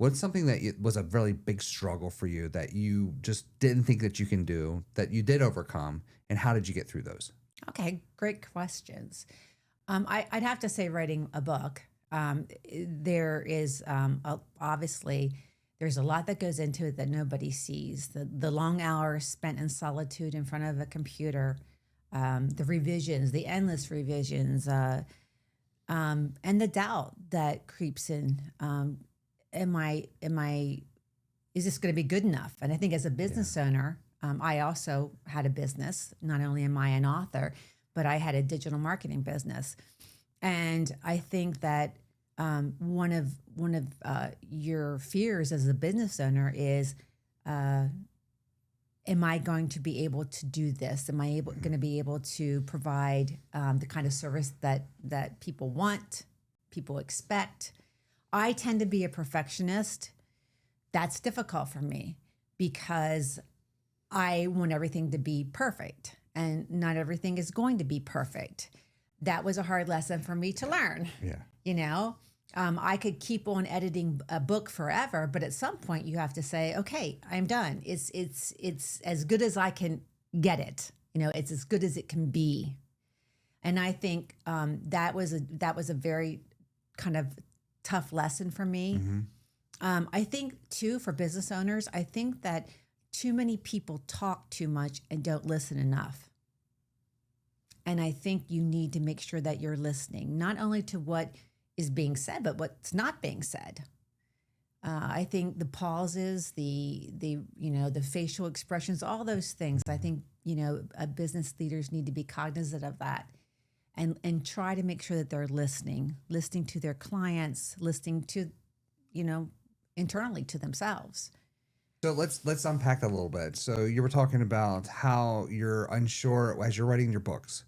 What's something that was a really big struggle for you that you just didn't think that you can do, that you did overcome, and how did you get through those? Okay, great questions. I'd have to say writing a book. There is obviously there's a lot that goes into it that nobody sees. The long hours spent in solitude in front of a computer, the revisions, the endless revisions, and the doubt that creeps in. Am I is this going to be good enough? And I think as a Yeah. business owner, I also had a business. Not only am I an author, but I had a digital marketing business. And I think that one of your fears as a business owner is, uh, am I going to be able to do this? Am I going to be able to provide the kind of service that people want, people expect? I tend to be a perfectionist. That's difficult for me because I want everything to be perfect, and not everything is going to be perfect. That was a hard lesson for me to learn. Yeah. You know, I could keep on editing a book forever, but at some point you have to say, okay, I'm done. It's as good as I can get it. You know, it's as good as it can be. And I think that was a very kind of tough lesson for me. Hmm. I think too, for business owners, I think that too many people talk too much and don't listen enough. And I think you need to make sure that you're listening, not only to what is being said, but what's not being said. I think the pauses, the facial expressions, all those things. I think business leaders need to be cognizant of that, and try to make sure that they're listening to their clients, listening to you know internally to themselves. So let's unpack that a little bit. So you were talking about how you're unsure as you're writing your books,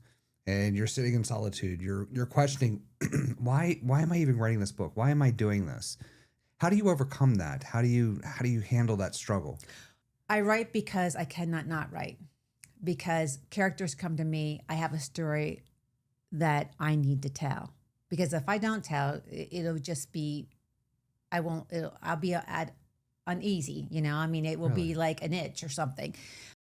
and you're sitting in solitude. You're questioning, why am I even writing this book? Why am I doing this? How do you overcome that? How do you handle that struggle? I write because I cannot not write. Because characters come to me, I have a story that I need to tell. Because if I don't tell, it'll just be, I won't, I'll be at uneasy, I mean, it will be Really? like an itch or something.